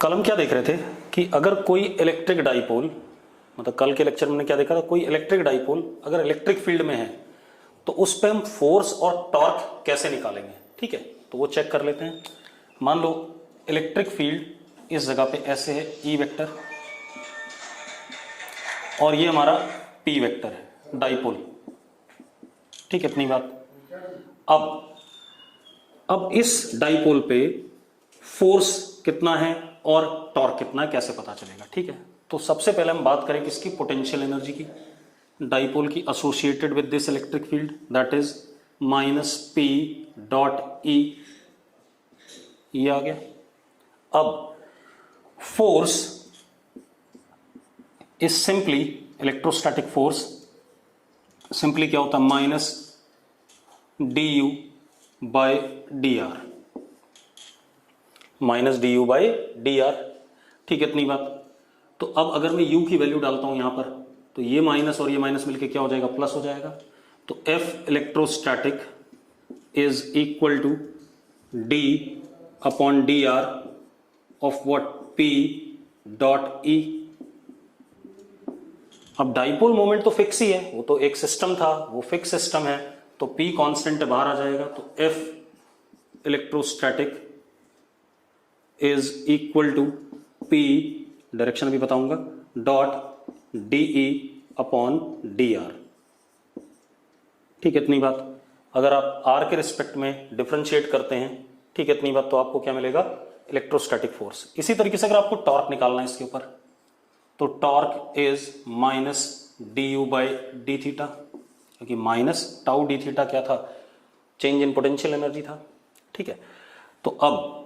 कल हम क्या देख रहे थे कि अगर कोई इलेक्ट्रिक डाइपोल, मतलब कल के लेक्चर में हमने क्या देखा था, कोई इलेक्ट्रिक डाइपोल अगर इलेक्ट्रिक फील्ड में है तो उस पर हम फोर्स और टॉर्क कैसे निकालेंगे। ठीक है, तो वो चेक कर लेते हैं। मान लो इलेक्ट्रिक फील्ड इस जगह पे ऐसे है, ई वेक्टर, और ये हमारा पी वेक्टर है, डाइपोल। ठीक है, इतनी बात। अब इस डाइपोल पे फोर्स कितना है और टॉर्क कितना है कैसे पता चलेगा। ठीक है, तो सबसे पहले हम बात करें किसकी, पोटेंशियल एनर्जी की, डाइपोल की associated with this electric field, that is minus P dot E. ये आ गया। अब force is simply electrostatic force, simply क्या होता है, minus D U by D R, minus D U by D R. ठीक है, इतनी बात। तो अब अगर मैं u की वैल्यू डालता हूं यहां पर, तो ये माइनस और ये माइनस मिलके क्या हो जाएगा, प्लस हो जाएगा। तो F electrostatic is equal to d upon D R of what, P dot E। अब डाइपोल मोमेंट तो फिक्स ही है, वो तो एक सिस्टम था, वो फिक्स सिस्टम है, तो P कांस्टेंट बाहर आ जाएगा। तो F electrostatic is equal to P, direction भी बताऊंगा, डॉट DE अपॉन DR। ठीक है, इतनी बात। अगर आप R के रिस्पेक्ट में डिफरेंशिएट करते हैं, ठीक है, इतनी बात, तो आपको क्या मिलेगा, इलेक्ट्रोस्टैटिक फोर्स। इसी तरीके से अगर आपको टॉर्क निकालना है इसके ऊपर, तो torque is minus D U by D theta, क्योंकि माइनस टाउ डी थीटा क्या था, चेंज इन पोटेंशियल एनर्जी था। ठीक है, तो अब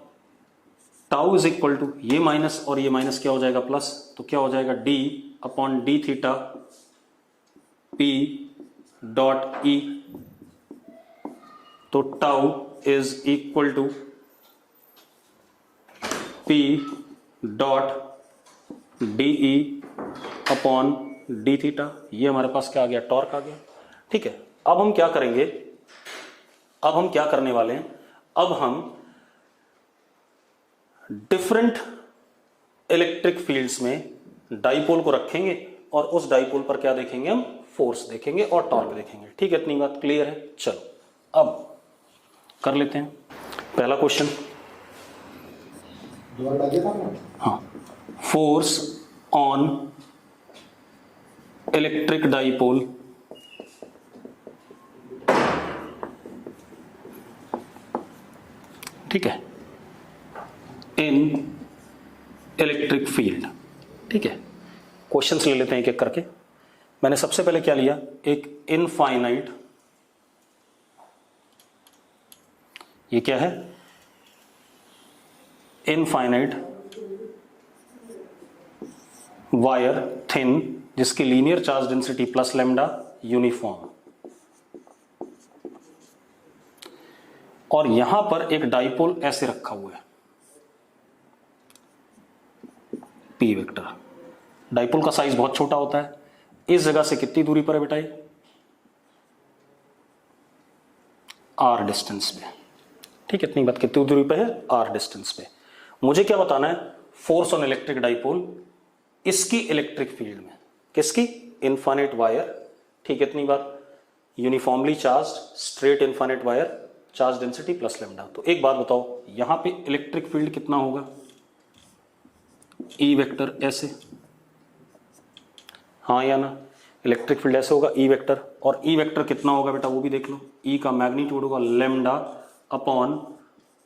टाउ इज इक्वल टू ये माइनस और ये माइनस क्या हो जाएगा, प्लस, तो क्या हो जाएगा, D upon D theta P dot E. तो tau is equal to P dot D E upon D theta. ये हमारे पास क्या आ गया, टॉर्क आ गया। ठीक है, अब हम क्या करेंगे, अब हम क्या करने वाले हैं, अब हम डिफरेंट इलेक्ट्रिक फील्ड्स में डाइपोल को रखेंगे और उस डाइपोल पर क्या देखेंगे, हम फोर्स देखेंगे और टॉर्क देखेंगे। ठीक है, इतनी बात क्लियर है। चलो अब कर लेते हैं पहला क्वेश्चन। हाँ, फोर्स ऑन इलेक्ट्रिक डाइपोल ठीक है इन इलेक्ट्रिक फील्ड। ठीक है, क्वेश्चंस ले लेते हैं एक एक करके। मैंने सबसे पहले क्या लिया, एक इनफाइनाइट, ये क्या है, इनफाइनाइट वायर थिन जिसकी linear charge density plus lambda uniform, और यहां पर एक डाइपोल ऐसे रखा हुआ है, पी वेक्टर। डाइपोल का साइज बहुत छोटा होता है, इस जगह से कितनी दूरी पर है बेटा, ये आर डिस्टेंस पे। ठीक है, इतनी बात, कितनी दूरी पे है, आर डिस्टेंस पे। मुझे क्या बताना है, फोर्स ऑन इलेक्ट्रिक डाइपोल इसकी इलेक्ट्रिक फील्ड में, किसकी, इनफाइनाइट वायर। ठीक है, इतनी बात, uniformly charge straight infinite wire, charge density plus lambda. तो एक बात बताओ, यहां पे इलेक्ट्रिक फील्ड कितना होगा, ई वेक्टर ऐसे, हाँ या ना, इलेक्ट्रिक फील्ड ऐसे होगा, ई वेक्टर, और ई वेक्टर कितना होगा बेटा, वो भी देख लो, ई का मैग्नीट्यूड होगा lambda upon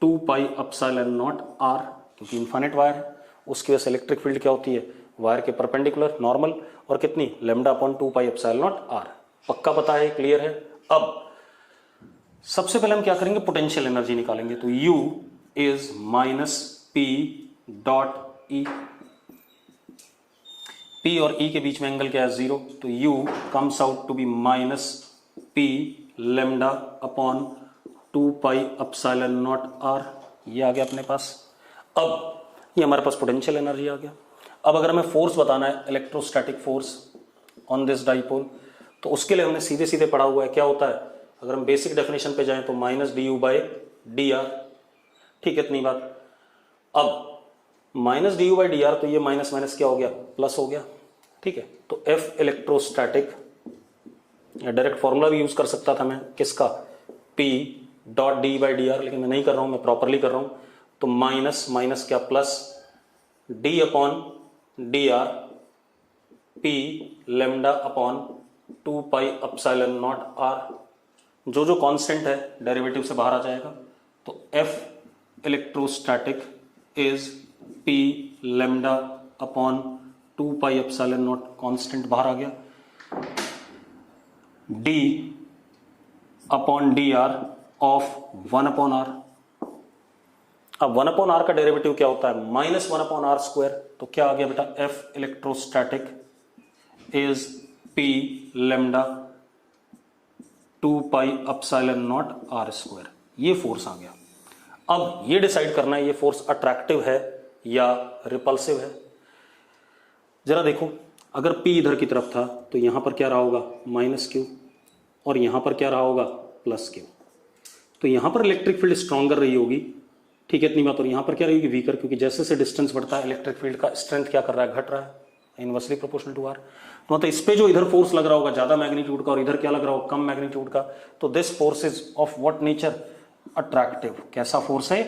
2 pi epsilon naught R, क्योंकि इनफाइनाइट वायर है, उसकी वजह से इलेक्ट्रिक फील्ड क्या होती है, वायर के परपेंडिकुलर नॉर्मल, और कितनी, lambda upon 2 pi epsilon naught R. पक्का पता है, क्लियर है। अब सबसे पहले हम क्या करेंगे, पोटेंशियल एनर्जी निकालेंगे। तो U is minus P dot E, P और E के बीच में एंगल क्या है, 0, तो U comes out to be minus P lambda upon 2 pi epsilon naught R। ये आ गया अपने पास। अब ये हमारे पास पोटेंशियल एनर्जी आ गया। अब अगर हमें फोर्स बताना है, electrostatic force on this dipole, तो उसके लिए हमने सीधे सीधे पढ़ा हुआ है, क्या होता है, अगर हम बेसिक डेफिनेशन पे जाएं तो minus D U by D R. ठीक है, इतनी बात। अब minus D U by D are, तो ये माइनस माइनस क्या हो गया, प्लस हो गया, ठीक है। तो एफ इलेक्ट्रोस्टैटिक, या डायरेक्ट फॉर्मूला भी यूज कर सकता था मैं, किसका, P dot D by D are, लेकिन मैं नहीं कर रहा हूं, मैं प्रॉपरली कर रहा हूं। तो माइनस माइनस क्या, plus D upon D R P lambda upon 2 pi epsilon naught R, जो जो कांस्टेंट है डेरिवेटिव से बाहर आ जाएगा। तो F electrostatic is P lambda upon 2 pi epsilon naught, constant बाहर आ गया, D upon D R of 1 upon R. अब 1 अपॉन आर का डेरिवेटिव क्या होता है, माइनस 1 अपॉन आर स्क्वायर। तो क्या आ गया बेटा, F electrostatic is P lambda 2 pi epsilon naught R square, ये फोर्स आ गया। अब ये डिसाइड करना है ये फोर्स अट्रैक्टिव है या रिपल्सिव है। जरा देखो, अगर P इधर की तरफ था तो यहां पर क्या रहा होगा, माइनस क्यू, और यहां पर क्या रहा होगा, प्लस क्यू। तो यहां पर इलेक्ट्रिक फील्ड स्ट्रॉन्गर रही होगी, ठीक है, इतनी बात। और यहां पर क्या रहेगी, वीकर, क्योंकि जैसे से डिस्टेंस बढ़ता है इलेक्ट्रिक फील्ड का स्ट्रेंथ क्या कर रहा है, घट रहा है, इनवर्सली प्रोपोर्शनल टू आर। मतलब इस पे जो इधर फोर्स लग रहा होगा ज्यादा मैग्नीट्यूड का, और इधर क्या लग रहा होगा, कम मैग्नीट्यूड का। तो this force is of what nature, attractive. कैसा फोर्स है,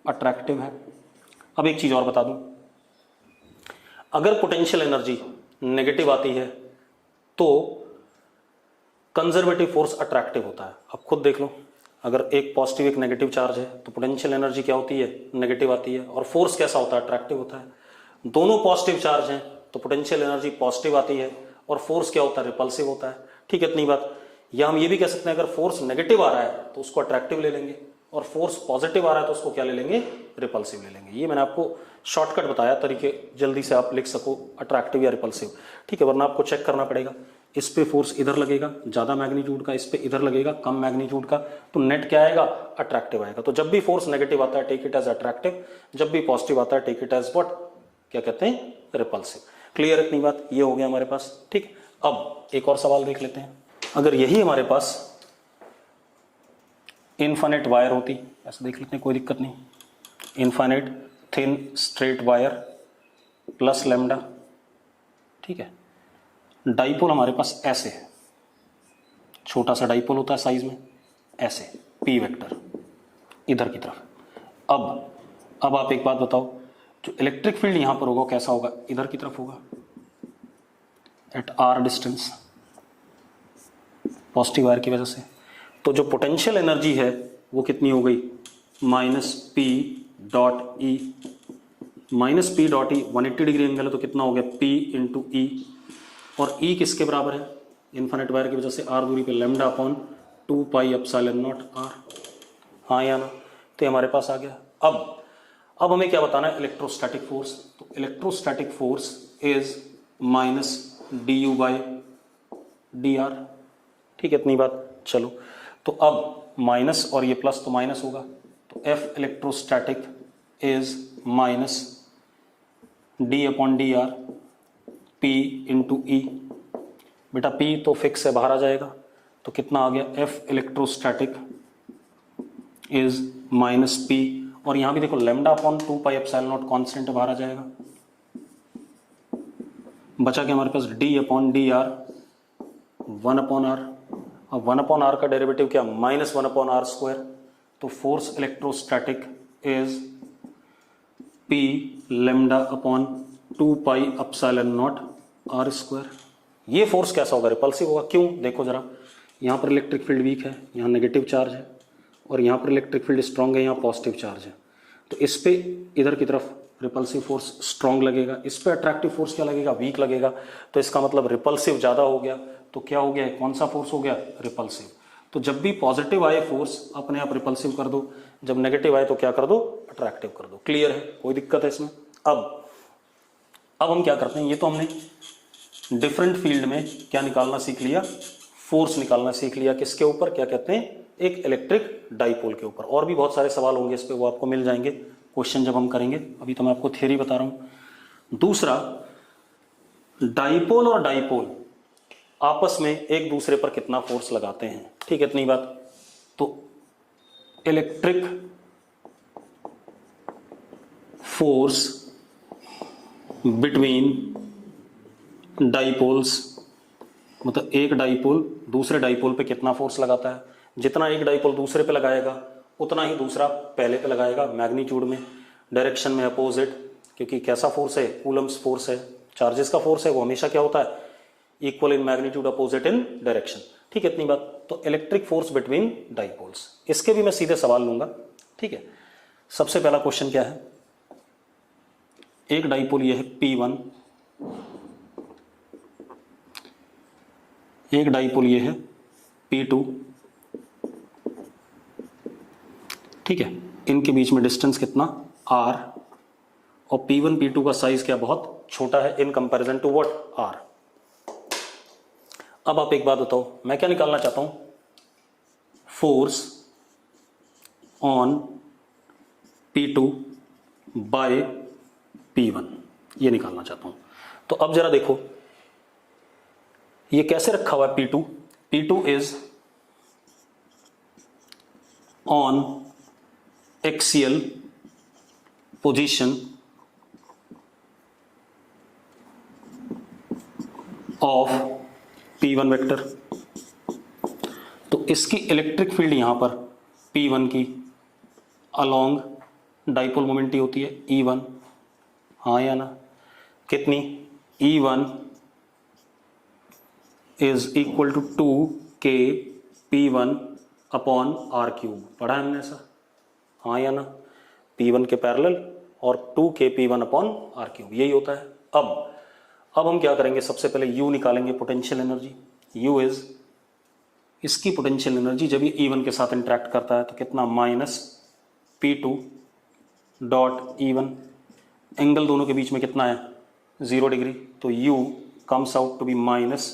अट्रैक्टिव है। अब एक चीज और बता दूं, अगर पोटेंशियल एनर्जी नेगेटिव आती है तो कंजर्वेटिव फोर्स अट्रैक्टिव होता है। अब खुद देख लो, अगर एक पॉजिटिव एक नेगेटिव चार्ज है तो पोटेंशियल एनर्जी क्या होती है, नेगेटिव आती है, और फोर्स कैसा होता है, अट्रैक्टिव होता है। दोनों पॉजिटिव चार्ज हैं तो पोटेंशियल एनर्जी पॉजिटिव आती है, और फोर्स क्या होता है, रिपल्सिव होता है, ठीक है, इतनी बात। या हम ये भी कह सकते हैं, अगर फोर्स नेगेटिव आ रहा है तो उसको अट्रैक्टिव ले लेंगे, और फोर्स पॉजिटिव आ रहा है तो उसको क्या ले लेंगे, रिपल्सिव ले लेंगे। ये मैंने आपको शॉर्टकट बताया, तरीके जल्दी से आप लिख सको अट्रैक्टिव या रिपल्सिव, ठीक है। वरना आपको चेक करना पड़ेगा, इस पे फोर्स इधर लगेगा ज्यादा मैग्नीट्यूड का, इस पे इधर लगेगा कम मैग्नीट्यूड का, तो नेट क्या आएगा, अट्रैक्टिव आएगा। तो जब भी फोर्स नेगेटिव आता है टेक इट एज अट्रैक्टिव, जब भी पॉजिटिव आता है टेक इट एज व्हाट, क्या कहते हैं, रिपल्सिव। क्लियर इतनी बात, ये हो गया हमारे पास, ठीक। अब एक और सवाल देख लेते हैं। अगर यही हमारे पास इनफाइनाइट वायर होती, ऐसे देख लेते हैं, कोई दिक्कत नहीं, infinite thin straight wire plus lambda, ठीक है। डाइपोल हमारे पास ऐसे है, छोटा सा डाइपोल होता है साइज में, ऐसे पी वेक्टर इधर की तरफ। अब आप एक बात बताओ, जो इलेक्ट्रिक फील्ड यहां पर होगा कैसा होगा, इधर की तरफ होगा, at R distance, positive wire की वजह से। तो जो पोटेंशियल एनर्जी है वो कितनी हो गई, माइनस पी डॉट ई, माइनस पी डॉट ई, 180 डिग्री एंगल है तो कितना हो गया, पी इंटू ई, और ई किसके बराबर है, इन्फिनिट वायर की वजह से आर दूरी पे lambda upon 2 pi epsilon naught R, हाँ या ना। तो हमारे पास आ गया। अब हमें क्या बताना है, इलेक्ट्रोस्टैटिक फोर्स। तो electrostatic force is minus D U by D R, ठीक है, इतनी बात। चलो, तो अब माइनस और ये प्लस तो माइनस होगा, तो F electrostatic is minus D upon D R P into E. बेटा पी तो फिक्स है, बाहर आ जाएगा, तो कितना आ गया, F electrostatic is minus P, और यहां भी देखो lambda upon 2 pi epsilon naught constant बाहर आ जाएगा। बचा क्या हमारे पास, D upon D R 1 upon R. अब 1 अपॉन आर का डेरिवेटिव क्या, माइनस 1 अपॉन आर स्क्वायर। तो force electrostatic is P lambda upon 2 pi epsilon naught R square. ये फोर्स कैसा होगा, रिपल्सिव होगा। क्यों, देखो जरा, यहां पर इलेक्ट्रिक फील्ड वीक है, यहां नेगेटिव चार्ज है, और यहां पर इलेक्ट्रिक फील्ड स्ट्रांग है, यहां पॉजिटिव चार्ज है। तो इस पे इधर की तरफ रिपल्सिव फोर्स स्ट्रांग लगेगा, इस पे अट्रैक्टिव फोर्स क्या लगेगा, वीक लगेगा। तो इसका मतलब रिपल्सिव ज्यादा हो गया, तो क्या हो गया, कौन सा फोर्स हो गया, रिपल्सिव। तो जब भी पॉजिटिव आए फोर्स अपने आप रिपल्सिव कर दो, जब नेगेटिव आए तो क्या कर दो, अट्रैक्टिव कर दो। क्लियर है, कोई दिक्कत है इसमें। अब हम क्या करते हैं, ये तो हमने डिफरेंट फील्ड में क्या निकालना सीख लिया, फोर्स निकालना सीख लिया। किसके ऊपर, क्या कहते हैं, एक इलेक्ट्रिक डाइपोल के ऊपर। और भी बहुत सारे सवाल होंगे इस पे, वो आपको मिल जाएंगे क्वेश्चन जब हम करेंगे। अभी तो मैं आपको थ्योरी बता रहा हूं। दूसरा, डाइपोल और डाइपोल आपस में एक दूसरे पर कितना फोर्स लगाते हैं, ठीक है, इतनी बात। तो इलेक्ट्रिक फोर्स बिटवीन डाइपोल्स, मतलब एक डाइपोल दूसरे डाइपोल पे कितना फोर्स लगाता है, जितना एक डाइपोल दूसरे पे लगाएगा उतना ही दूसरा पहले पे लगाएगा, मैग्नीट्यूड में, डायरेक्शन में अपोजिट, क्योंकि कैसा फोर्स है, कूलम्स फोर्स है, चार्जेस का फोर्स है, वो हमेशा क्या होता है, equal in magnitude opposite in direction. ठीक है, इतनी बात। तो इलेक्ट्रिक फोर्स बिटवीन डाइपोल्स, इसके भी मैं सीधे सवाल लूंगा। ठीक है, सबसे पहला क्वेश्चन क्या है, एक डाइपोल ये है P1, एक डाइपोल ये है P2। ठीक है, इनके बीच में डिस्टेंस कितना R, और P1 P2 का साइज क्या, बहुत छोटा है in comparison to what, R। अब आप एक बात बताओ, मैं क्या निकालना चाहता हूं, force on P2 bye P1, ये निकालना चाहता हूं। तो अब जरा देखो ये कैसे रखा हुआ है P2, P2 is on axial position of P1 vector. तो इसकी इलेक्ट्रिक फील्ड यहां पर P1 की अलोंग डाइपोल मोमेंट ही होती है E1, हाँ या ना, कितनी, E1 is equal to 2K P1 upon R cube, पढ़ा है हमने ऐसा, हाँ या ना, P1 के पैरेलल और 2K P1 upon R cube, यही होता है। अब हम क्या करेंगे, सबसे पहले U निकालेंगे, पोटेंशियल एनर्जी। U इज, इसकी पोटेंशियल एनर्जी जब ये E1 के साथ इंटरेक्ट करता है तो कितना, minus P2 dot E1, angle दोनों के बीच में कितना है, 0 डिग्री, तो U comes out to be minus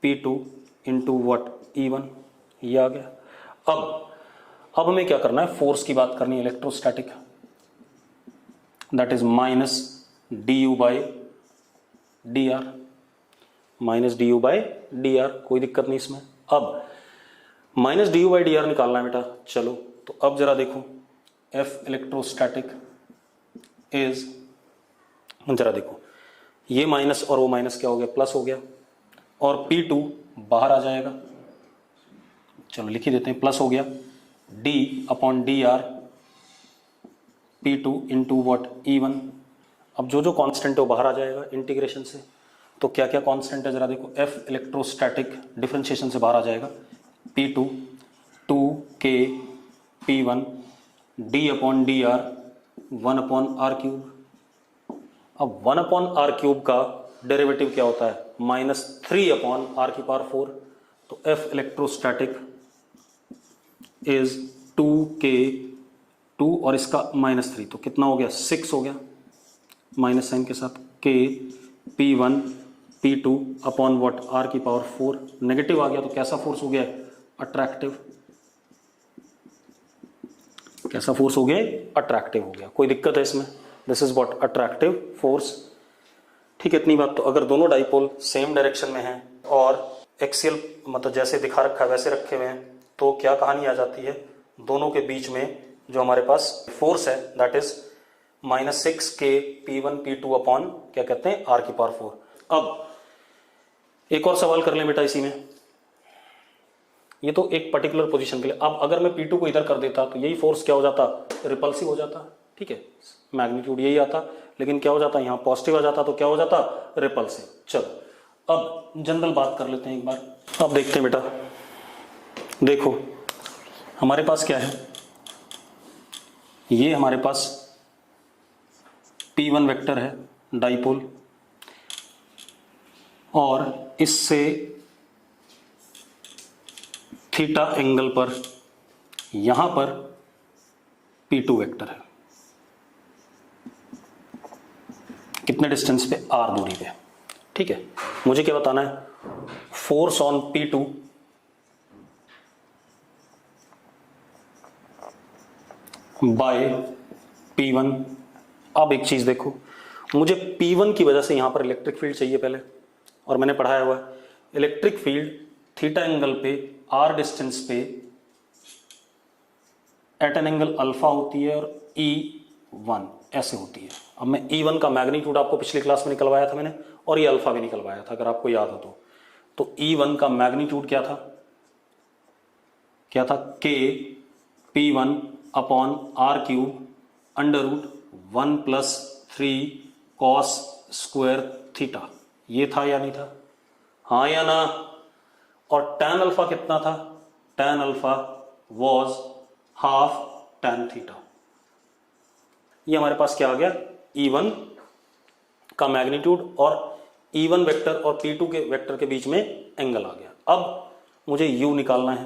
P2 into what, E1, ये आ गया। अब हमें क्या करना है, फोर्स की बात करनी है, electrostatic, that is minus du by dr, minus du by dr, कोई दिक्कत नहीं इसमें। अब माइनस du बाई dr निकालना है बेटा, चलो तो अब जरा देखो, F इलेक्ट्रोस्टैटिक इज, जरा देखो ये माइनस और वो माइनस क्या हो गया, प्लस हो गया, और P2 बाहर आ जाएगा, चलो लिख ही देते हैं, प्लस हो गया, d upon dr P2 into what, E1। अब जो कांस्टेंट है वो बाहर आ जाएगा इंटीग्रेशन से, तो क्या क्या कांस्टेंट है जरा देखो, F इलेक्ट्रोस्टैटिक डिफरेंशिएशन से बाहर आ जाएगा, P2 2K P1 d upon dr 1 upon R cube. अब 1 अपॉन R क्यूब का डेरिवेटिव क्या होता है, माइनस 3 अपॉन R की पावर 4, तो F इलेक्ट्रोस्टैटिक इज 2K 2 और इसका माइनस 3, तो कितना हो गया, 6 हो गया, माइनस साइन के साथ, K P1 P2 upon what, R की पावर 4, नेगेटिव आ गया तो कैसा फोर्स हो गया, अट्रैक्टिव, कैसा फोर्स हो गया, अट्रैक्टिव हो गया, कोई दिक्कत है इसमें, this is what, attractive force. ठीक है, इतनी बात। तो अगर दोनों डाइपोल सेम डायरेक्शन में हैं और एक्सियल, मतलब जैसे दिखा रखा है वैसे रखे हुए हैं, तो क्या कहानी आ जाती है, दोनों के बीच में जो हमारे पास फोर्स है that is minus 6K P1 P2 upon क्या कहते हैं, R की पावर 4। अब एक और सवाल कर लें बेटा इसी में, ये तो एक पर्टिकुलर पोजीशन के लिए। अब अगर मैं P2 को इधर कर देता तो यही फोर्स क्या हो जाता, रिपल्सिव हो जाता। ठीक है, मैग्नीट्यूड यही आता, लेकिन क्या हो जाता, यहाँ पॉजिटिव आ जाता तो क्या हो जाता, रिपल्सिव। चलो अब जनरल बात कर लेते हैं एक बार। अब देखते हैं बेटा, देखो हमारे पास क्या है, ये हमारे पास P1 वेक्टर है डाइपोल, और इससे थीटा एंगल पर यहां पर P2 वेक्टर है, कितने डिस्टेंस पे, R दूरी पे। ठीक है, मुझे क्या बताना है, force on P2 bye P1। अब एक चीज देखो, मुझे P1 की वजह से यहां पर इलेक्ट्रिक फील्ड चाहिए पहले, और मैंने पढ़ाया हुआ है इलेक्ट्रिक फील्ड थीटा एंगल पे R डिस्टेंस पे एट एन एंगल अल्फा होती है, और E 1 ऐसे होती है। अब मैं E1 का मैग्नीट्यूड आपको पिछली क्लास में निकलवाया था मैंने, और ये अल्फा भी निकलवाया था अगर आपको याद हो तो E1 का मैग्नीट्यूड क्या था K P1 upon R cube under root 1 plus 3 cos square theta. ये था या नहीं था? हाँ या ना? और tan अल्फा कितना था? tan alpha was half tan theta. ये हमारे पास क्या आ गया? E1 का मैग्नीट्यूड और E1 वेक्टर और P2 के वेक्टर के बीच में एंगल आ गया। अब मुझे U निकालना है,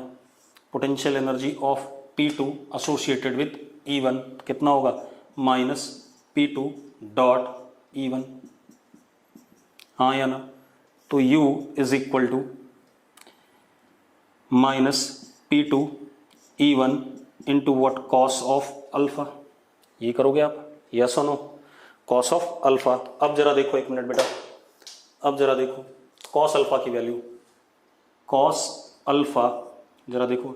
potential energy of P2 associated with E1 कितना होगा? Minus P2 dot E1। हाँ या ना? तो U is equal to minus P2 E1 into what? Cos of alpha. ये करोगे आप? यस और नो? Cos of alpha. अब जरा देखो, एक मिनट बेटा, अब जरा देखो कॉस अल्फा की वैल्यू। कॉस अल्फा जरा देखो,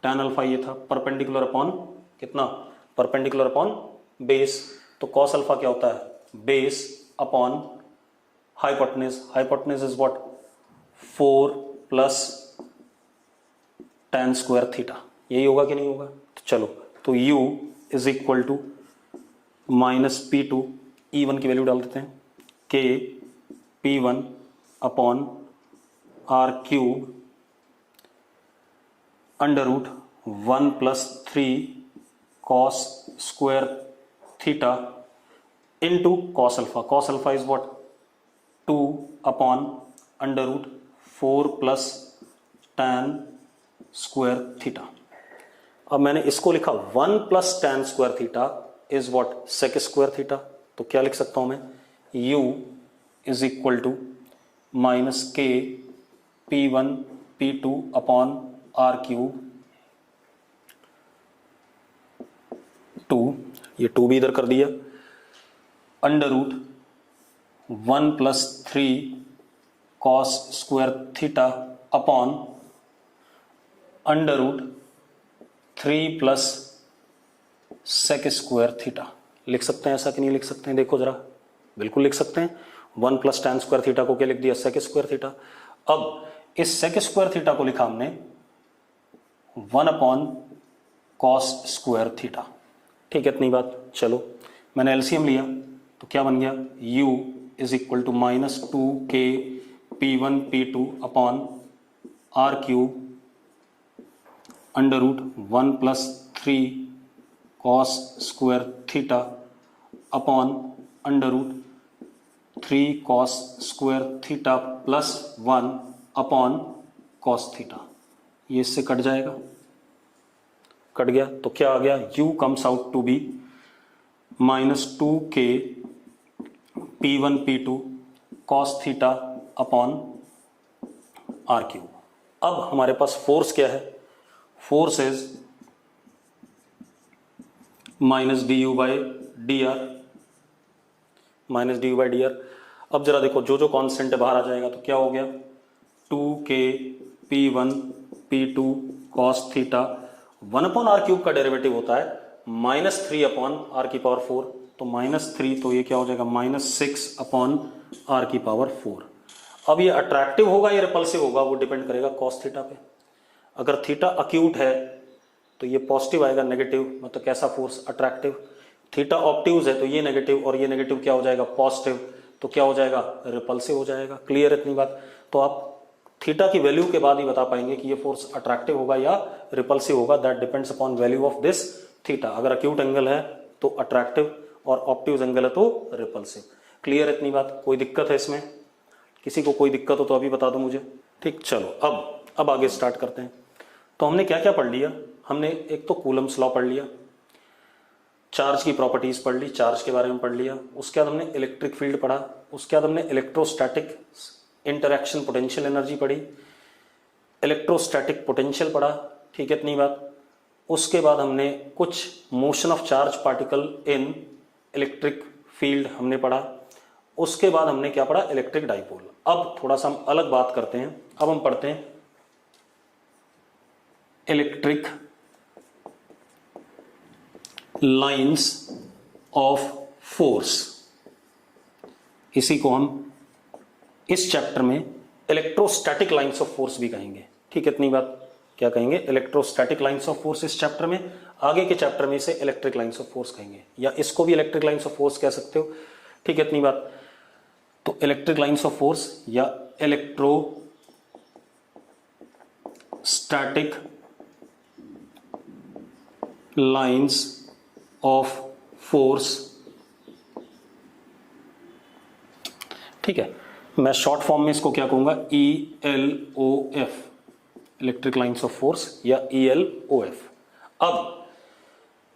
tan अल्फा ये था परपेंडिकुलर अपॉन कितना? Perpendicular upon base. तो कॉस अल्फा क्या होता है? Base upon hypotenuse. Hypotenuse is what? 4 plus tan square theta. यही होगा कि नहीं होगा? तो चलो, तो u is equal to minus P2 E1 की वैल्यू डाल देते हैं, K P1 upon R cube under root 1 plus 3 cos square theta into cos alpha. Cos alpha is what? 2 upon under root 4 plus tan square theta. अब मैंने इसको लिखा 1 plus tan square theta is what? Sec square theta. तो क्या लिख सकता हूं मैं? u is equal to minus K P1 P2 upon R cube 2, ये 2 भी इधर कर दिया, under root 1 plus 3 cos square theta upon under root 3 plus सेक स्क्वायर थीटा। लिख सकते हैं ऐसा कि नहीं लिख सकते हैं? देखो जरा, बिल्कुल लिख सकते हैं। 1 प्लस tan स्क्वायर थीटा को क्या लिख दिया? Sec square theta. अब इस सेक स्क्वायर थीटा को लिखा हमने 1 अपॉन कॉस स्क्वायर थीटा। ठीक है, इतनी बात। चलो, मैंने एलसीएम लिया तो क्या बन गया? u is equal to minus 2K P1 P2 upon R cube under root 1 plus 3 cos square theta upon under root 3 cos square theta plus 1 upon cos theta. ये इससे कट जाएगा, कट गया। तो क्या आ गया? u comes out to be minus 2K P1 P2 cos theta upon R cube. अब हमारे पास फोर्स क्या है? Force is minus D U by D R, minus D U by D R. अब जरा देखो, जो जो कांस्टेंट है बाहर आ जाएगा, तो क्या हो गया? 2K P1 P2 cos theta, 1 upon R cube का डेरिवेटिव होता है माइनस 3 अपॉन आर की पावर 4, तो माइनस 3, तो ये क्या हो जाएगा? माइनस 6 अपॉन आर की पावर 4। अब ये अट्रैक्टिव होगा या रिपल्सिव होगा, वो डिपेंड करेगा कॉस थीटा पे। अगर थीटा अक्यूट है तो ये पॉजिटिव आएगा, नेगेटिव मतलब कैसा फोर्स? अट्रैक्टिव। थीटा ऑप्टिव्स है तो ये नेगेटिव, और ये नेगेटिव क्या हो जाएगा? पॉजिटिव, तो क्या हो जाएगा? रिपल्सिव हो जाएगा। क्लियर इतनी बात? तो आप थीटा की वैल्यू के बाद ही बता पाएंगे कि ये फोर्स अट्रैक्टिव होगा या रिपल्सिव होगा। That depends upon value of this theta. अगर अक्यूट एंगल है तो अट्रैक्टिव और ऑप्टिव एंगल है तो रिपल्सिव। क्लियर इतनी बात? कोई दिक्कत है इसमें? किसी को कोई दिक्कत हो तो अभी बता दो मुझे। ठीक, चलो अब आगे स्टार्ट करते हैं। तो हमने क्या क्या पढ़ लिया? हमने एक तो कूलम्स लॉ पढ़ लिया, चार्ज की प्रॉपर्टीज पढ़ ली, चार्ज के बारे में पढ़ लिया। उसके बाद हमने इलेक्ट्रिक फील्ड पढ़ा, उसके बाद हमने इलेक्ट्रोस्टैटिक इंटरैक्शन पोटेंशियल एनर्जी पढ़ी, इलेक्ट्रोस्टैटिक पोटेंशियल पढ़ा। ठीक है, इतनी बात। उसके बाद हमने कुछ motion of charge particle in electric field हमने पढ़ा। उसके बाद हमने क्या पढ़ा? Electric dipole. अब थोड़ा सा हम अलग बात करते हैं। अब हम पढ़ते हैं इलेक्ट्रिक लाइंस ऑफ फोर्स, इसी को हम इस चैप्टर में इलेक्ट्रोस्टैटिक लाइंस ऑफ फोर्स भी कहेंगे। ठीक है, इतनी बात। क्या कहेंगे? इलेक्ट्रोस्टैटिक लाइंस ऑफ फोर्स इस चैप्टर में, आगे के चैप्टर में इसे इलेक्ट्रिक लाइंस ऑफ फोर्स कहेंगे, या इसको भी इलेक्ट्रिक लाइंस ऑफ फोर्स कह सकते हो। ठीक है, इतनी बात। तो इलेक्ट्रिक लाइंस ऑफ फोर्स या इलेक्ट्रोस्टैटिक लाइंस ऑफ फोर्स। ठीक है, मैं शॉर्ट फॉर्म में इसको क्या कहूंगा? ELOF, electric lines of force या ELOF। अब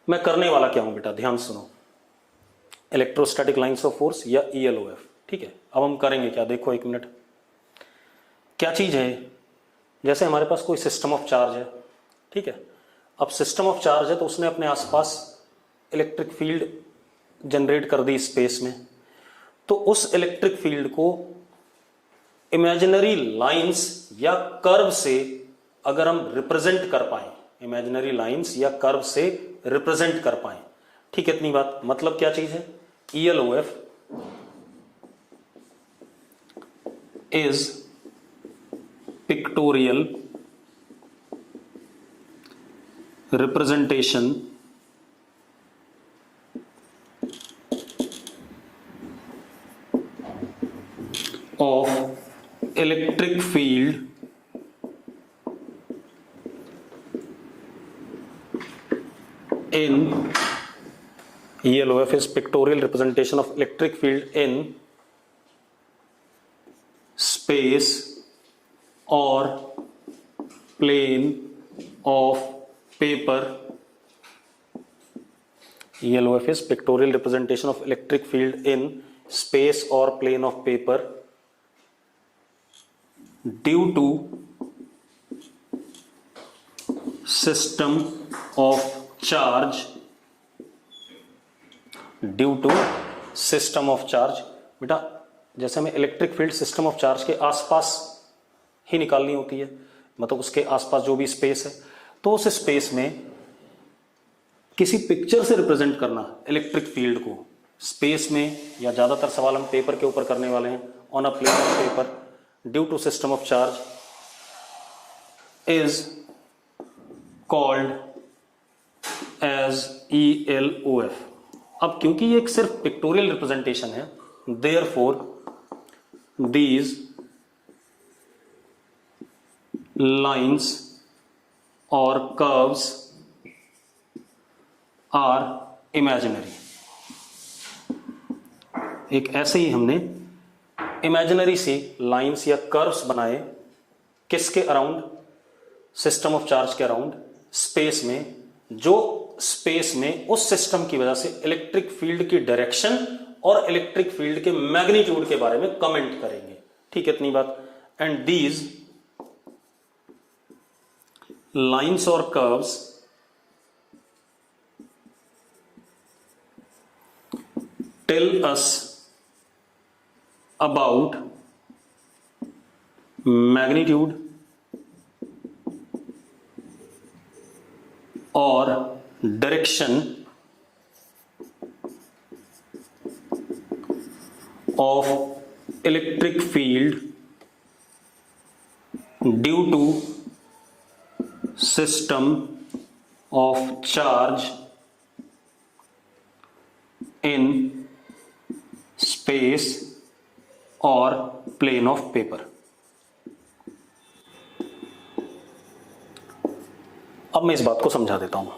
मैं करने वाला क्या हूं बेटा, ध्यान सुनो। इलेक्ट्रोस्टैटिक लाइंस ऑफ फोर्स या ELOF। ठीक है, अब हम करेंगे क्या, देखो एक मिनट। क्या चीज है? जैसे हमारे पास कोई सिस्टम ऑफ चार्ज है। ठीक है, अब सिस्टम ऑफ चार्ज है तो उसने अपने आसपास इलेक्ट्रिक फील्ड जनरेट कर दी स्पेस में। तो उस इलेक्ट्रिक फील्ड को इमेजिनरी लाइंस या कर्व से अगर हम रिप्रेजेंट कर पाए, इमेजिनरी लाइंस या कर्व से रिप्रेजेंट कर पाए। ठीक है, इतनी बात। मतलब क्या चीज है? ELOF is pictorial representation of electric field in ELOF is pictorial representation of electric field in space or plane of paper. ELOF is pictorial representation of electric field in space or plane of paper due to system of charge, due to system of charge. बेटा जैसे हमें electric field system of charge के आसपास ही निकालनी होती है, मतलब उसके आसपास जो भी स्पेस है, तो उस स्पेस में किसी पिक्चर से रिप्रेजेंट करना इलेक्ट्रिक फील्ड को स्पेस में, या ज्यादातर सवाल हम पेपर के ऊपर करने वाले हैं, on a plane of paper due to system of charge is called as ELOF। अब क्योंकि ये एक सिर्फ पिक्टोरियल रिप्रेजेंटेशन है, देयरफॉर दीज लाइंस और कर्व्स आर इमेजिनरी। एक ऐसे ही हमने इमेजिनरी से लाइंस या कर्व्स बनाए, किसके अराउंड? सिस्टम ऑफ चार्ज के अराउंड, स्पेस में, जो स्पेस में उस सिस्टम की वजह से इलेक्ट्रिक फील्ड की डायरेक्शन और इलेक्ट्रिक फील्ड के मैग्नीट्यूड के बारे में कमेंट करेंगे। ठीक है, इतनी बात। एंड दीज लाइंस और curves tell us about magnitude और direction of electric field due to system of charge in space और प्लेन ऑफ पेपर। अब मैं इस बात को समझा देता हूं।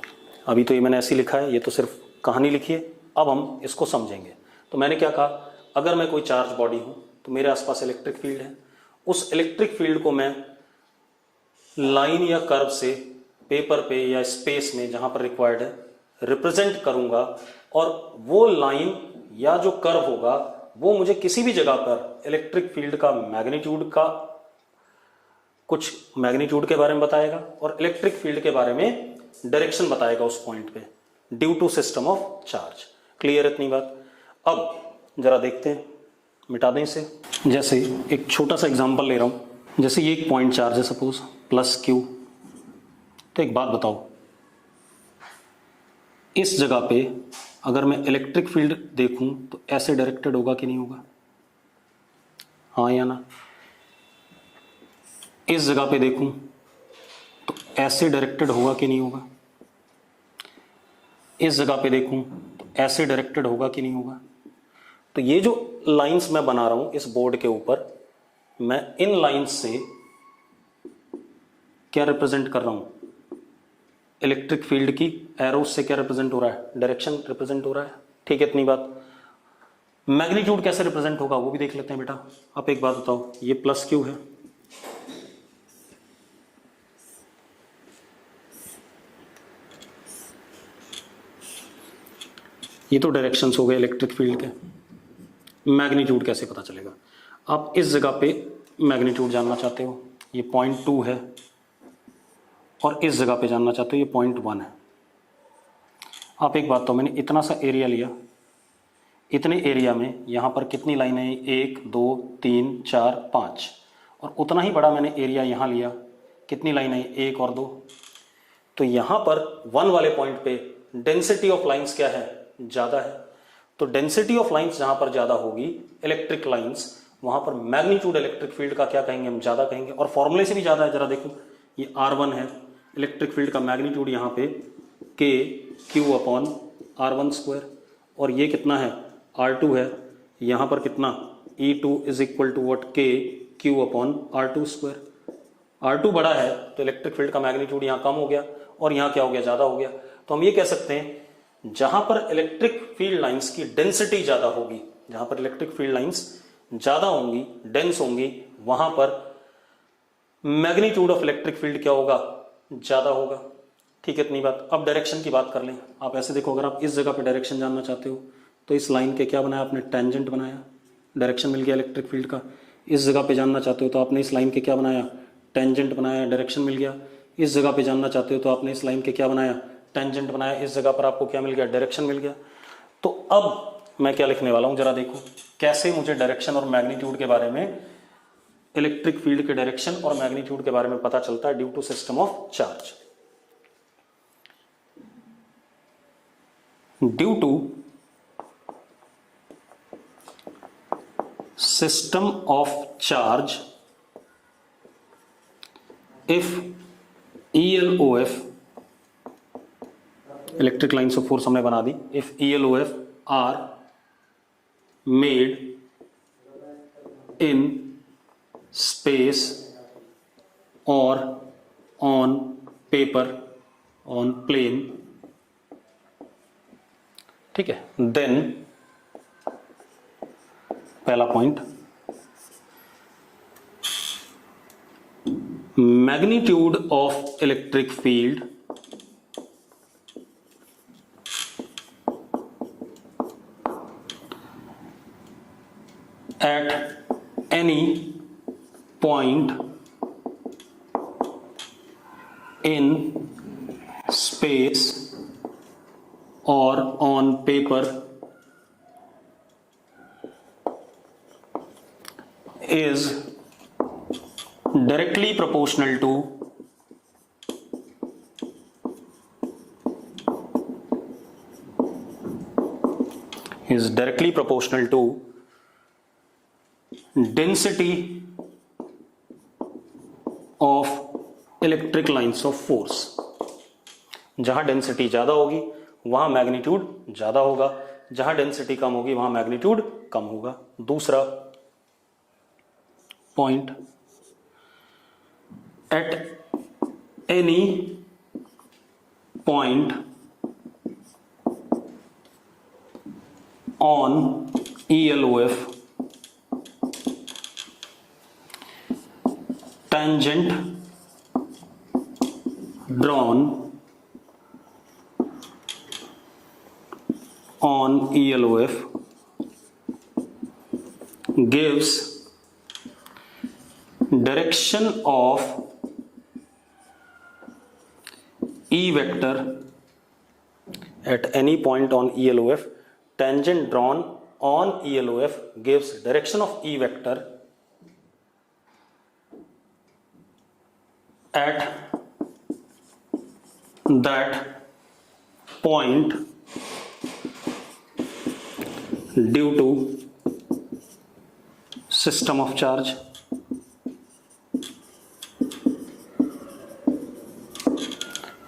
अभी तो ये मैंने ऐसे लिखा है, ये तो सिर्फ कहानी लिखी है, अब हम इसको समझेंगे। तो मैंने क्या कहा, अगर मैं कोई चार्ज बॉडी हूं तो मेरे आसपास इलेक्ट्रिक फील्ड है, उस इलेक्ट्रिक फील्ड को मैं लाइन या कर्व से पेपर पे या स्पेस में जहां पर रिक्वायर्ड है रिप्रेजेंट करूंगा, और वो लाइन या जो कर्व होगा वो मुझे किसी भी जगह पर इलेक्ट्रिक फील्ड का मैग्नीट्यूड का कुछ मैग्नीट्यूड के बारे में बताएगा और इलेक्ट्रिक फील्ड के बारे में डायरेक्शन बताएगा उस पॉइंट पे, due to system of charge. Clear इतनी बात? अब जरा देखते हैं, मिटा दें इसे। जैसे एक छोटा सा एग्जांपल ले रहा हूं, जैसे ये एक पॉइंट चार्ज है सपोज प्लस Q। तो एक बात बताओ, इस जगह पे अगर मैं इलेक्ट्रिक फील्ड देखूं तो ऐसे डायरेक्टेड होगा कि नहीं होगा, हाँ या ना। इस जगह पे देखूं तो ऐसे डायरेक्टेड होगा कि नहीं होगा, इस जगह पे देखूं तो ऐसे डायरेक्टेड होगा कि नहीं होगा। तो ये जो लाइंस मैं बना रहा हूं इस बोर्ड के ऊपर, मैं इन लाइंस से क्या रिप्रेजेंट कर रहा हूं, इलेक्ट्रिक फील्ड की एरोस से क्या रिप्रेजेंट हो रहा है, डायरेक्शन रिप्रेजेंट हो रहा है। ठीक है, इतनी बात। मैग्नीट्यूड कैसे रिप्रेजेंट होगा वो भी देख लेते हैं बेटा। आप एक बात बताओ, ये प्लस क्यू है, ये तो डायरेक्शंस हो गए इलेक्ट्रिक फील्ड के। मैग्नीट्यूड कैसे पता चलेगा, आप इस जगह पे मैग्नीट्यूड जानना चाहते हो, ये 0.2 है, और इस जगह पे जानना चाहते हो ये 0.1 है। आप एक बात तो, मैंने इतना सा एरिया लिया, इतने एरिया में यहाँ पर कितनी लाइनें हैं, 1 2 3 4 5, और उतना ही बड़ा मैंने एरिया यहाँ लिया, कितनी लाइनें हैं, 1 और 2। तो यहाँ पर 1 वाले पॉइंट पे डेंसिटी ऑफ लाइंस क्या है, ज़्यादा है। तो डेंसिटी ऑफ लाइंस जहाँ पर ज़्यादा होगी इलेक्ट्रिक लाइंस, वहाँ पर मैग्नीट्यूड इलेक्ट्रिक फील्ड का क्या कहेंगे, हम ज़्यादा कहेंगे, और फॉर्मूले से भी ज़्यादा है। जरा देखो, ये R1 है, इलेक्ट्रिक फील्ड का मैग्नीट्यूड यहाँ पे KQ/R1², और ये कितना है, R2 है, यहाँ पर कितना, E2 is equal to what, KQ/R2²। R2 बड़ा है तो इलेक्ट्रिक फील्ड का मैग्नीट्यूड यहाँ कम हो गया, और यहाँ क्या हो गया, ज़्यादा हो गया। तो हम ये कह सकते हैं जहां पर इलेक्ट्रिक फील्ड लाइंस की डेंसिटी ज़्यादा होगी, जहां पर इलेक्ट्रिक फील्ड लाइंस ज़्यादा होंगी, डेंस होंगी, वहां पर मैग्नीट्यूड ऑफ इलेक्ट्रिक फील्ड क्या होगा, ज़्यादा होगा। ठीक है, इतनी बात। अब डायरेक्शन की बात कर लें। आप ऐसे देखो, अगर आप इस जगह पे डायरेक्शन जानना चाहते हो तो इस लाइन के क्या बनाया आपने, टेंजेंट बनाया, डायरेक्शन मिल गया इलेक्ट्रिक फील्ड का। इस जगह पे जानना चाहते हो तो आपने इस लाइन के क्या बनाया, टेंजेंट बनाया, डायरेक्शन मिल गया। इस जगह पे जानना चाहते हो तो आपने इस लाइन के क्या बनाया, टेंजेंट बनाया, इस जगह पर आपको क्या मिल गया, डायरेक्शन मिल गया। तो अब मैं क्या लिखने वाला हूं, जरा देखो कैसे मुझे डायरेक्शन और मैग्नीट्यूड के बारे में, इलेक्ट्रिक फील्ड के डायरेक्शन और मैग्नीट्यूड के बारे में पता चलता है due to system of charge. Due to system of charge, if ELOF, electric lines of force हमने बना दी, if ELOF are made in space और ऑन पेपर, ऑन प्लेन, ठीक है, देन पहला point, magnitude of electric field at any point in space or on paper is directly proportional to density of electric lines of force. जहां density ज्यादा होगी वहां magnitude ज्यादा होगा, जहां डेंसिटी कम होगी वहां मैग्नीट्यूड कम होगा। दूसरा point, at any point on ELOF, tangent drawn on ELOF gives direction of E vector at any point on ELOF. Tangent drawn on ELOF gives direction of E vector at that point due to system of charge.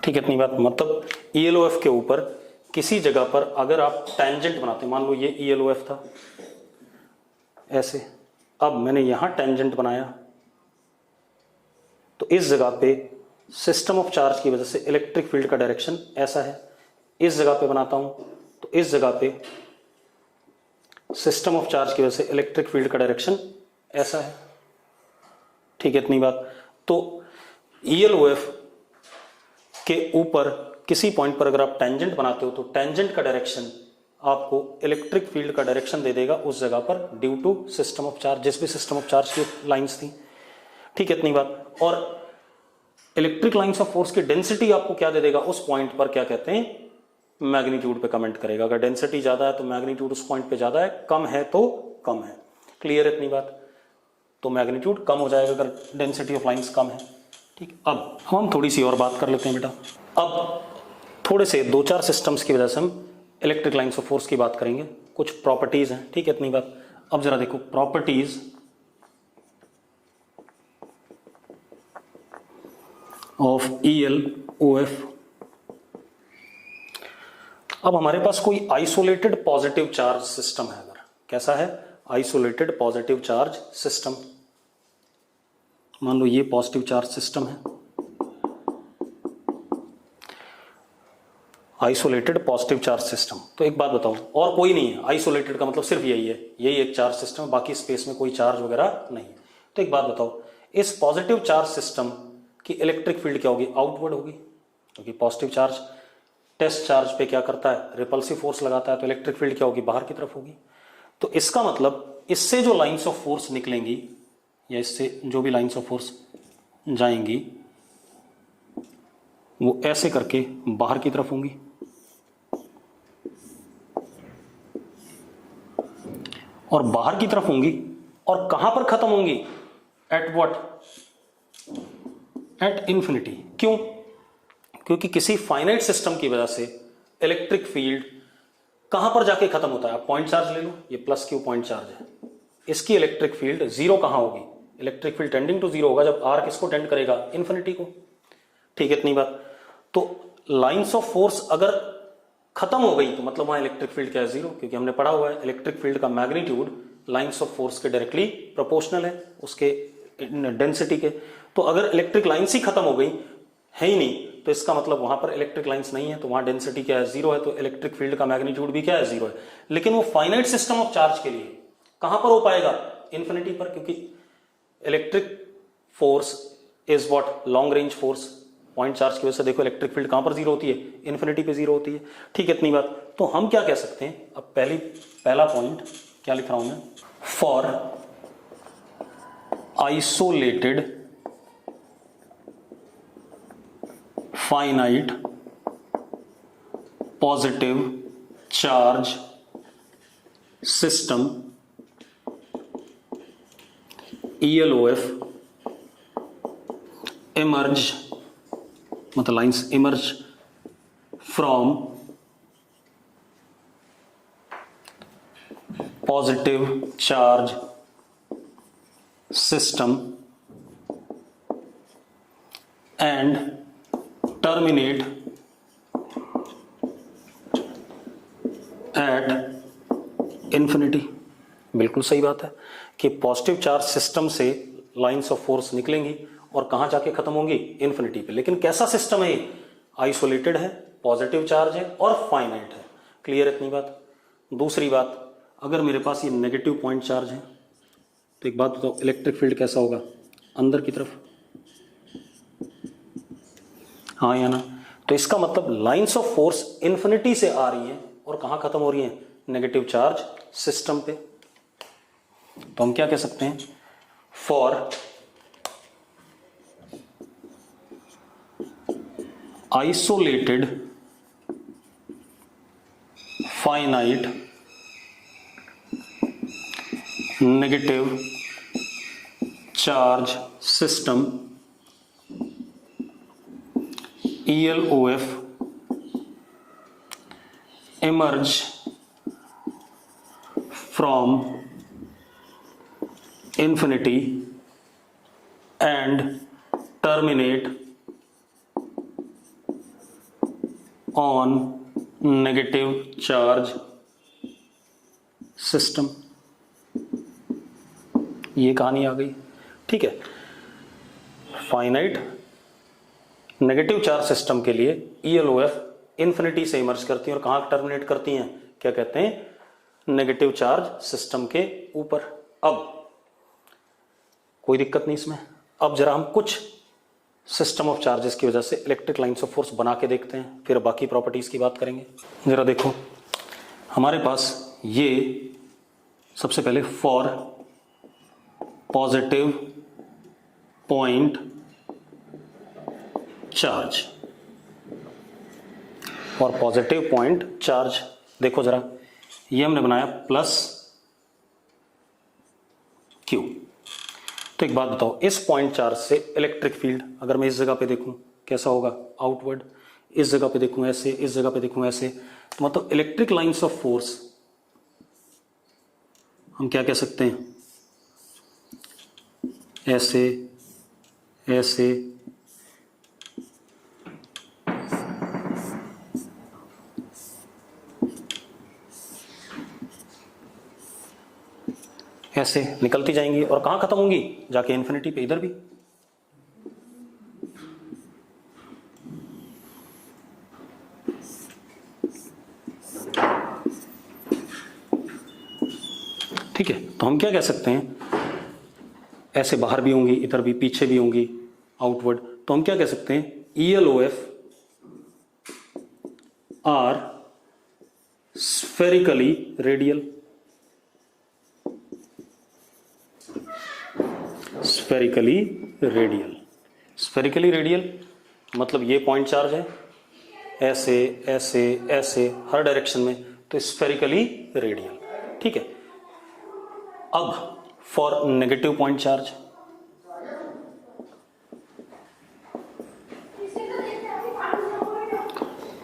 ठीक है, इतनी बात। मतलब ELOF के ऊपर किसी जगह पर अगर आप टेंजेंट बनाते, मान लो ये ELOF था ऐसे, अब मैंने यहां टेंजेंट बनाया, तो इस जगह पे सिस्टम ऑफ चार्ज की वजह से इलेक्ट्रिक फील्ड का डायरेक्शन ऐसा है। इस जगह पे बनाता हूं तो इस जगह पे सिस्टम ऑफ चार्ज की वजह से इलेक्ट्रिक फील्ड का डायरेक्शन ऐसा है। ठीक है, इतनी बात। तो ELOF के ऊपर किसी पॉइंट पर अगर आप टेंजेंट बनाते हो तो टेंजेंट का डायरेक्शन आपको इलेक्ट्रिक फील्ड का डायरेक्शन दे देगा उस जगह पर, due to system of charge, जिस भी सिस्टम ऑफ चार्ज की लाइंस थी। ठीक है, इतनी बात। और इलेक्ट्रिक लाइंस ऑफ फोर्स की डेंसिटी आपको क्या दे देगा उस पॉइंट पर, क्या कहते हैं, मैग्नीट्यूड पे कमेंट करेगा। अगर डेंसिटी ज्यादा है तो मैग्नीट्यूड उस पॉइंट पे ज्यादा है, कम है तो कम है। क्लियर है इतनी बात? तो मैग्नीट्यूड कम हो जाएगा अगर डेंसिटी ऑफ लाइंस कम है। ठीक, अब हम थोड़ी सी और बात कर लेते हैं बेटा। अब थोड़े से 2-4 सिस्टम्स की वजह से हम इलेक्ट्रिक लाइंस ऑफ फोर्स की बात करेंगे, कुछ प्रॉपर्टीज हैं। ठीक है, इतनी बात। अब जरा देखो प्रॉपर्टीज ऑफ ELOF। अब हमारे पास कोई आइसोलेटेड पॉजिटिव चार्ज सिस्टम है, अगर कैसा है, आइसोलेटेड पॉजिटिव चार्ज सिस्टम, मान लो ये पॉजिटिव चार्ज सिस्टम है, आइसोलेटेड पॉजिटिव चार्ज सिस्टम। तो एक बात बताओ, और कोई नहीं है, आइसोलेटेड का मतलब सिर्फ यही है, यही एक चार्ज सिस्टम, बाकी स्पेस में कोई चार्ज वगैरह नहीं। तो एक बात बताओ, इस पॉजिटिव चार्ज सिस्टम की इलेक्ट्रिक फील्ड क्या होगी, आउटवर्ड होगी, क्योंकि पॉजिटिव चार्ज टेस्ट चार्ज पे क्या करता है, रिपल्सिव फोर्स लगाता है, तो इलेक्ट्रिक फील्ड क्या होगी, बाहर की तरफ होगी। तो इसका मतलब इससे जो लाइंस ऑफ फोर्स निकलेंगी, या इससे जो भी लाइंस ऑफ फोर्स जाएंगी, वो ऐसे करके बाहर की तरफ होंगी, और बाहर की तरफ होंगी, और कहां पर खत्म होंगी, एट व्हाट, एट इंफिनिटी। क्यों? क्योंकि किसी फाइनाइट सिस्टम की वजह से इलेक्ट्रिक फील्ड कहां पर जाके खत्म होता है। आप पॉइंट चार्ज ले लो, ये प्लस क्यू पॉइंट चार्ज है, इसकी इलेक्ट्रिक फील्ड जीरो कहां होगी, electric field tending to zero होगा जब आर किसको टेंड करेगा, इन्फिनिटी को। ठीक है, इतनी बात। तो लाइंस ऑफ फोर्स अगर खत्म हो गई तो मतलब वहां इलेक्ट्रिक फील्ड क्या है, जीरो, क्योंकि हमने पढ़ा हुआ है इलेक्ट्रिक फील्ड का मैग्नीट्यूड लाइंस ऑफ फोर्स के डायरेक्टली प्रोपोर्शनल है उसके डेंसिटी के। तो अगर इलेक्ट्रिक लाइंस ही खत्म हो गई, है ही नहीं, तो इसका मतलब वहां पर इलेक्ट्रिक लाइंस नहीं है, तो वहां डेंसिटी क्या है, जीरो है, तो इलेक्ट्रिक फील्ड का मैग्नीट्यूड भी क्या है, जीरो है। लेकिन वो फाइनाइट सिस्टम ऑफ चार्ज के लिए कहां पर हो पाएगा, इन्फिनिटी पर, क्योंकि electric force is what, long range force. Point charge की वजह से देखो इलेक्ट्रिक फील्ड कहां पर जीरो होती है, इन्फिनिटी पे जीरो होती है। ठीक है, इतनी बात। तो हम क्या कह सकते हैं, अब पहला पॉइंट क्या लिख रहा हूं मैं, for isolated finite positive charge system ELOF emerge, मतलब lines emerge from positive charge system and terminate at infinity। बिल्कुल सही बात है कि पॉजिटिव चार्ज सिस्टम से लाइंस ऑफ फोर्स निकलेंगी और कहां जाके खत्म होंगी, इन्फिनिटी पे। लेकिन कैसा सिस्टम है, आइसोलेटेड है, पॉजिटिव चार्ज है और फाइनाइट है। क्लियर इतनी बात। दूसरी बात, अगर मेरे पास ये नेगेटिव पॉइंट चार्ज है तो एक बात बताओ, इलेक्ट्रिक फील्ड कैसा होगा, अंदर की तरफ, हाँ या ना। तो इसका मतलब लाइंस ऑफ फोर्स इन्फिनिटी से आ रही है और कहां खत्म हो रही है, नेगेटिव चार्ज सिस्टम पे। तो हम क्या कह सकते हैं, for isolated finite negative charge system ELOF emerge from infinity and terminate on negative charge system। ये कहानी आ गई। ठीक है, फाइनाइट नेगेटिव चार्ज सिस्टम के लिए ELOF इन्फिनिटी से इमर्ज करती है और कहां टर्मिनेट करती हैं, क्या कहते हैं, नेगेटिव चार्ज सिस्टम के ऊपर। अब कोई दिक्कत नहीं इसमें। अब जरा हम कुछ सिस्टम ऑफ चार्जेस की वजह से इलेक्ट्रिक लाइंस ऑफ फोर्स बना के देखते हैं, फिर बाकी प्रॉपर्टीज की बात करेंगे। जरा देखो, हमारे पास ये सबसे पहले for positive point charge, for positive point charge देखो जरा, ये हमने बनाया प्लस क्यू। तो एक बात बताओ, इस पॉइंट चार्ज से इलेक्ट्रिक फील्ड अगर मैं इस जगह पे देखूं कैसा होगा, आउटवर्ड। इस जगह पे देखूं ऐसे, इस जगह पे देखूं ऐसे, तो मतलब इलेक्ट्रिक लाइंस ऑफ फोर्स हम क्या कह सकते हैं, ऐसे ऐसे ऐसे निकलती जाएंगी और कहां खत्म होंगी, जाके इन्फिनिटी पे, इधर भी। ठीक है, तो हम क्या कह सकते हैं, ऐसे बाहर भी होंगी, इधर भी, पीछे भी होंगी, आउटवर्ड। तो हम क्या कह सकते हैं, ELOF are spherically radial. Spherically radial, spherically radial मतलब ये पॉइंट चार्ज है, ऐसे ऐसे ऐसे हर डायरेक्शन में, तो स्फेरिकली रेडियल। ठीक है, अब for negative point charge,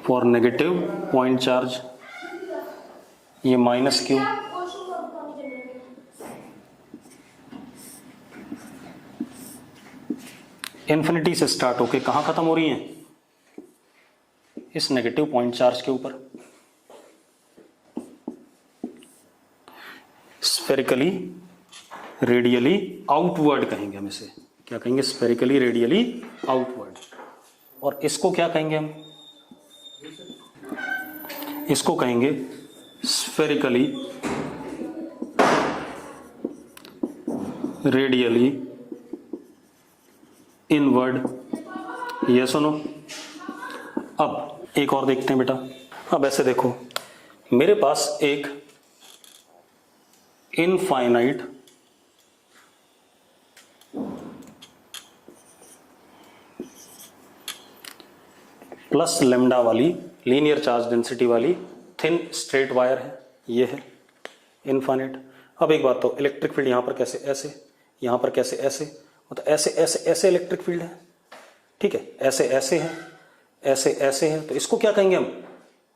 for negative point charge ये माइनस क्यू, इन्फिनिटी से स्टार्ट होके कहां खत्म हो रही हैं, इस नेगेटिव पॉइंट चार्ज के ऊपर। स्फेरिकली रेडियली आउटवर्ड कहेंगे हम इसे, क्या कहेंगे, स्फेरिकली रेडियली आउटवर्ड। और इसको क्या कहेंगे हम, इसको कहेंगे स्फेरिकली रेडियली इनवर्ड। ये सुनो, अब एक और देखते हैं बेटा। अब ऐसे देखो, मेरे पास एक इनफाइनाइट प्लस लेमडा वाली लीनियर चार्ज डेंसिटी वाली थिन स्ट्रेट वायर है, ये है इनफाइनाइट। अब एक बात, तो इलेक्ट्रिक फील्ड यहां पर कैसे ऐसे, यहां पर कैसे ऐसे, मतलब ऐसे ऐसे ऐसे इलेक्ट्रिक फील्ड है। ठीक है, ऐसे ऐसे है, ऐसे ऐसे है, तो इसको क्या कहेंगे हम,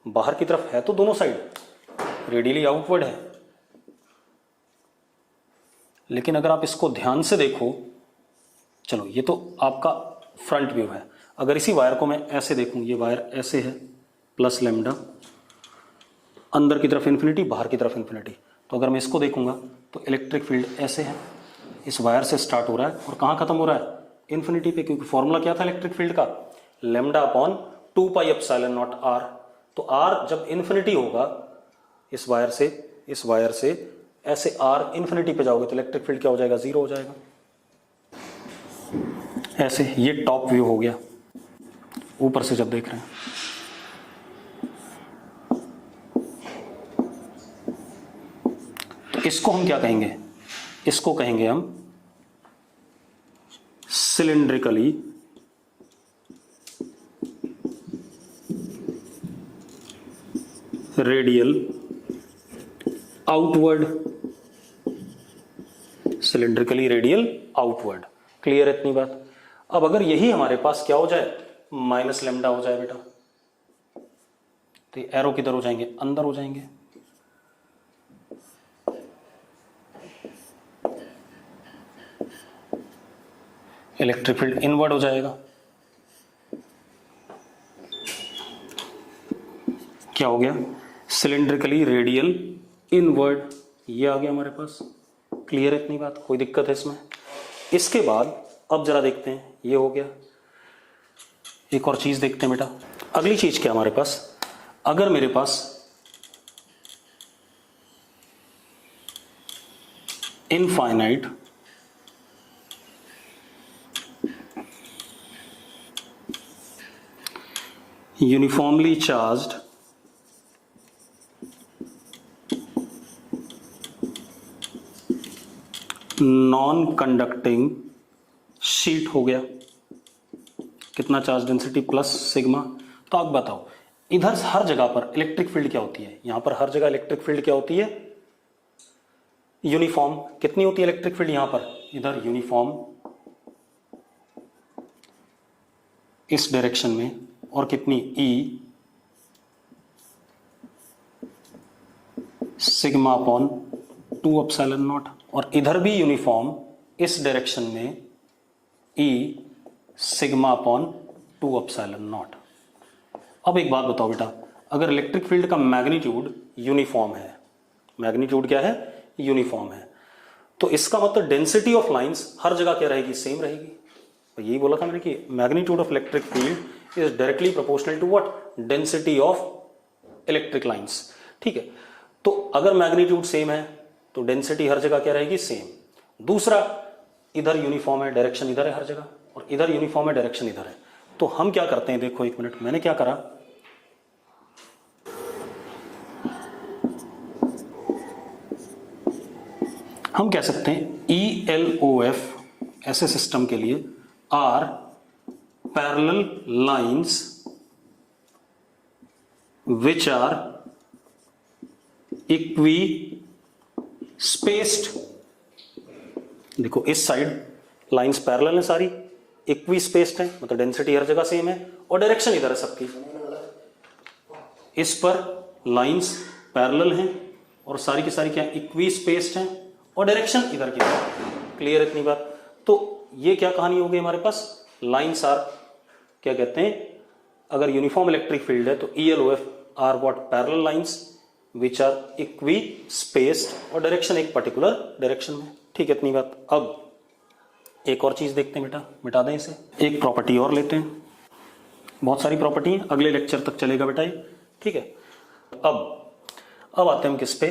बाहर की तरफ है तो दोनों साइड रेडियली आउटवर्ड है, लेकिन अगर आप इसको ध्यान से देखो, चलो ये तो आपका फ्रंट व्यू है, अगर इसी वायर को मैं ऐसे देखूं, ये वायर ऐसे है प्लस लेमडा, अंदर की तरफ इन्फिनिटी, बाहर की तरफ इन्फिनिटी, तो अगर मैं इसको देखूंगा तो इलेक्ट्रिक फील्ड ऐसे है, इस वायर से स्टार्ट हो रहा है और कहां खत्म हो रहा है, इन्फिनिटी पे, क्योंकि फॉर्मूला क्या था इलेक्ट्रिक फील्ड का, lambda upon 2 pi epsilon naught R. तो आर जब इन्फिनिटी होगा, इस वायर से ऐसे आर इन्फिनिटी पे जाओगे तो इलेक्ट्रिक फील्ड क्या हो जाएगा, 0 हो जाएगा। ऐसे ये टॉप व्यू हो गया, ऊपर से जब देख रहे हैं। तो इसको हम क्या कहेंगे, इसको कहेंगे हम cylindrically radial outward, cylindrically radial outward. Clear है इतनी बात। अब अगर यही हमारे पास क्या हो जाए, माइनस लेमडा हो जाए बेटा, तो ये एरो किधर हो जाएंगे, अंदर हो जाएंगे। इलेक्ट्रिक फील्ड इनवर्ड हो जाएगा। क्या हो गया? सिलिंड्रिकली रेडियल इनवर्ड, ये आ गया हमारे पास। क्लियर है इतनी बात? कोई दिक्कत है इसमें? इसके बाद अब जरा देखते हैं, ये हो गया। एक और चीज देखते हैं बेटा। अगली चीज क्या हमारे पास? अगर मेरे पास infinite uniformly charged non conducting sheet हो गया, कितना चार्ज डेंसिटी प्लस सिग्मा। तो आप बताओ इधर हर जगह पर इलेक्ट्रिक फील्ड क्या होती है? यहां पर हर जगह इलेक्ट्रिक फील्ड क्या होती है? यूनिफॉर्म। कितनी होती है इलेक्ट्रिक फील्ड यहां पर? इधर यूनिफॉर्म इस डायरेक्शन में, और कितनी? ई सिग्मा अपॉन 2 एप्सिलॉन नॉट। और इधर भी यूनिफॉर्म इस डायरेक्शन में, ई सिग्मा अपॉन 2 एप्सिलॉन नॉट। अब एक बात बताओ बेटा, अगर इलेक्ट्रिक फील्ड का मैग्नीट्यूड यूनिफॉर्म है, मैग्नीट्यूड क्या है? यूनिफॉर्म है, तो इसका मतलब डेंसिटी ऑफ लाइंस हर जगह क्या रहेगी? सेम रहेगी। तो यही बोला था मैंने कि magnitude of electric field is directly proportional to what? Density of electric lines. ठीक है, तो अगर मैग्नीट्यूड सेम है तो डेंसिटी हर जगह क्या रहेगी? सेम। दूसरा, इधर यूनिफॉर्म है, डायरेक्शन इधर है हर जगह, और इधर यूनिफॉर्म है, डायरेक्शन इधर है। तो हम क्या करते हैं, देखो एक मिनट, मैंने क्या करा, हम कह सकते हैं ELOF ऐसे सिस्टम के लिए are parallel lines which are equispaced. देखो इस साइड लाइंस पैरेलल है सारी, इक्वी स्पेस्ड है, मतलब डेंसिटी हर जगह सेम है, और डायरेक्शन इधर है सबकी। इस पर लाइंस पैरेलल हैं और सारी की सारी क्या? इक्वी स्पेस्ड हैं, और डायरेक्शन इधर की तरफ। क्लियर इतनी बात? तो ये क्या कहानी हो गई हमारे पास? लाइंस आर क्या कहते हैं, अगर यूनिफॉर्म इलेक्ट्रिक फील्ड है तो ELOF are what? Parallel lines which are equispaced, और डायरेक्शन एक पर्टिकुलर डायरेक्शन में। ठीक है इतनी बात? अब एक और चीज देखते हैं बेटा, मिटा दें इसे। एक प्रॉपर्टी और लेते हैं, बहुत सारी प्रॉपर्टी है, अगले लेक्चर तक चलेगा बेटा ये। ठीक है, अब आते हैं हम किस पे?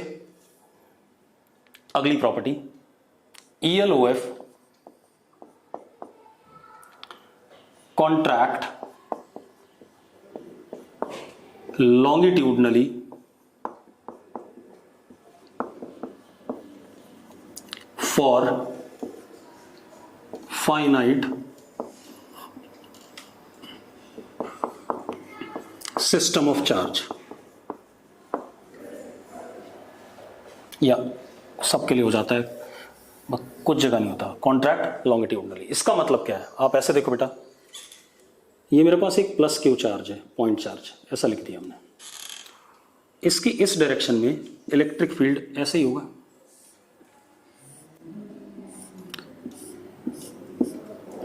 अगली property, ELOF contract longitudinally for finite system of charge, या सबके लिए हो जाता है, कुछ जगह नहीं होता। कॉन्ट्रैक्ट लॉन्गिट्यूडनली, इसका मतलब क्या है? आप ऐसे देखो बेटा, ये मेरे पास एक प्लस क्यू चार्ज है, पॉइंट चार्ज, ऐसा लिख दिया हमने। इसकी इस डायरेक्शन में इलेक्ट्रिक फील्ड ऐसे ही होगा,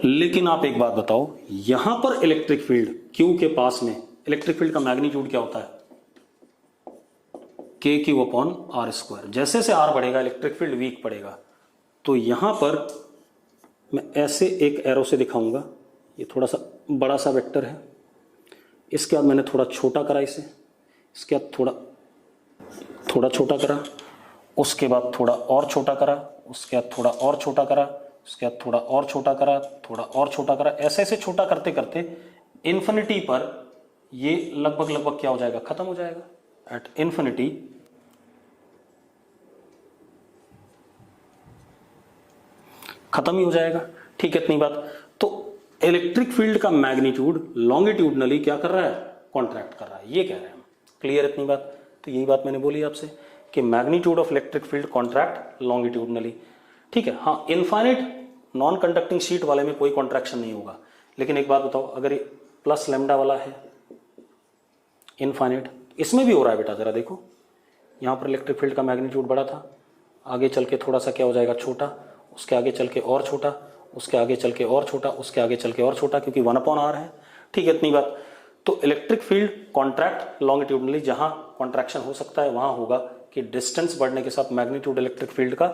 लेकिन आप एक बात बताओ, यहां पर इलेक्ट्रिक फील्ड क्यू के पास में इलेक्ट्रिक फील्ड का मैग्नीट्यूड क्या होता है? KQ upon R square. जैसे से आर बढ़ेगा इलेक्ट्रिक फील्ड वीक पड़ेगा। तो यहां पर मैं ऐसे एक एरो से दिखाऊंगा, ये थोड़ा सा बड़ा सा वेक्टर है, इसके बाद मैंने थोड़ा छोटा करा इसे, इसके बाद थोड़ा छोटा करा, उसके बाद थोड़ा और छोटा करा, उसके बाद थोड़ा और छोटा करा, उसके बाद थोड़ा और छोटा करा, थोड़ा और छोटा करा, ऐसे ऐसे छोटा करते करते इन्फिनिटी पर ये लगभग क्या हो जाएगा? खत्म हो जाएगा। एट इन्फिनिटी खत्म ही हो जाएगा। ठीक है इतनी बात? तो इलेक्ट्रिक फील्ड का मैग्नीट्यूड लॉन्गिट्यूडनली क्या कर रहा है? कॉन्ट्रैक्ट कर रहा है, ये कह रहे हैं हम। क्लियर इतनी बात? तो यही बात मैंने बोली आपसे कि magnitude of electric field contract longitudinally. ठीक है, हाँ, इनफाइनाइट नॉन कंडक्टिंग शीट वाले में कोई कॉन्ट्रैक्शन नहीं होगा। लेकिन एक बात बताओ, अगर ये प्लस लैम्डा वाला है इनफाइनाइट, इसमें भी हो रहा है बेटा, जरा देखो, यहां पर इलेक्ट्रिक फील्ड का मैग्नीट्यूड बड़ा था, आगे चल के थोड़ा सा क्या हो जाएगा? छोटा, उसके आगे चल के और छोटा, उसके आगे चल के और छोटा, उसके आगे चल के और छोटा, क्योंकि 1/r है। ठीक है, इतनी बात। तो इलेक्ट्रिक फील्ड कॉन्ट्रैक्ट लॉन्गिट्यूडनली, जहां कॉन्ट्रैक्शन हो सकता है वहां होगा कि डिस्टेंस बढ़ने के साथ मैग्नीट्यूड इलेक्ट्रिक फील्ड का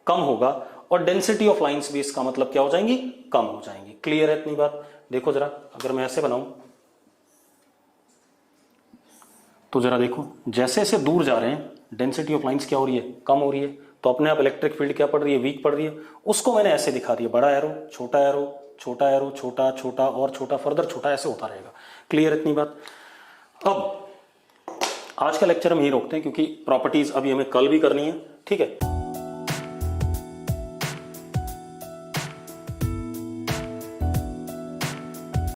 कम होगा, और डेंसिटी ऑफ लाइंस भी इसका मतलब क्या हो जाएंगी, कम हो जाएंगी। क्लियर है इतनी बात? देखो जरा, अगर मैं ऐसे बनाऊं तो जरा देखो, जैसे जैसे दूर जा रहे हैं डेंसिटी ऑफ लाइंस क्या हो रही है, कम हो रही है, तो अपने आप इलेक्ट्रिक फील्ड क्या पड़ रही है, वीक पड़ रही है। उसको मैंने ऐसे दिखा दिया, बड़ा एरो, छोटा एरो, छोटा एरो, छोटा छोटा और छोटा, फर्दर छोटा, ऐसे होता रहेगा। क्लियर इतनी बात? अब आज का लेक्चर हम यही रोकते हैं, क्योंकि प्रॉपर्टीज अभी हमें कल भी करनी है। ठीक है।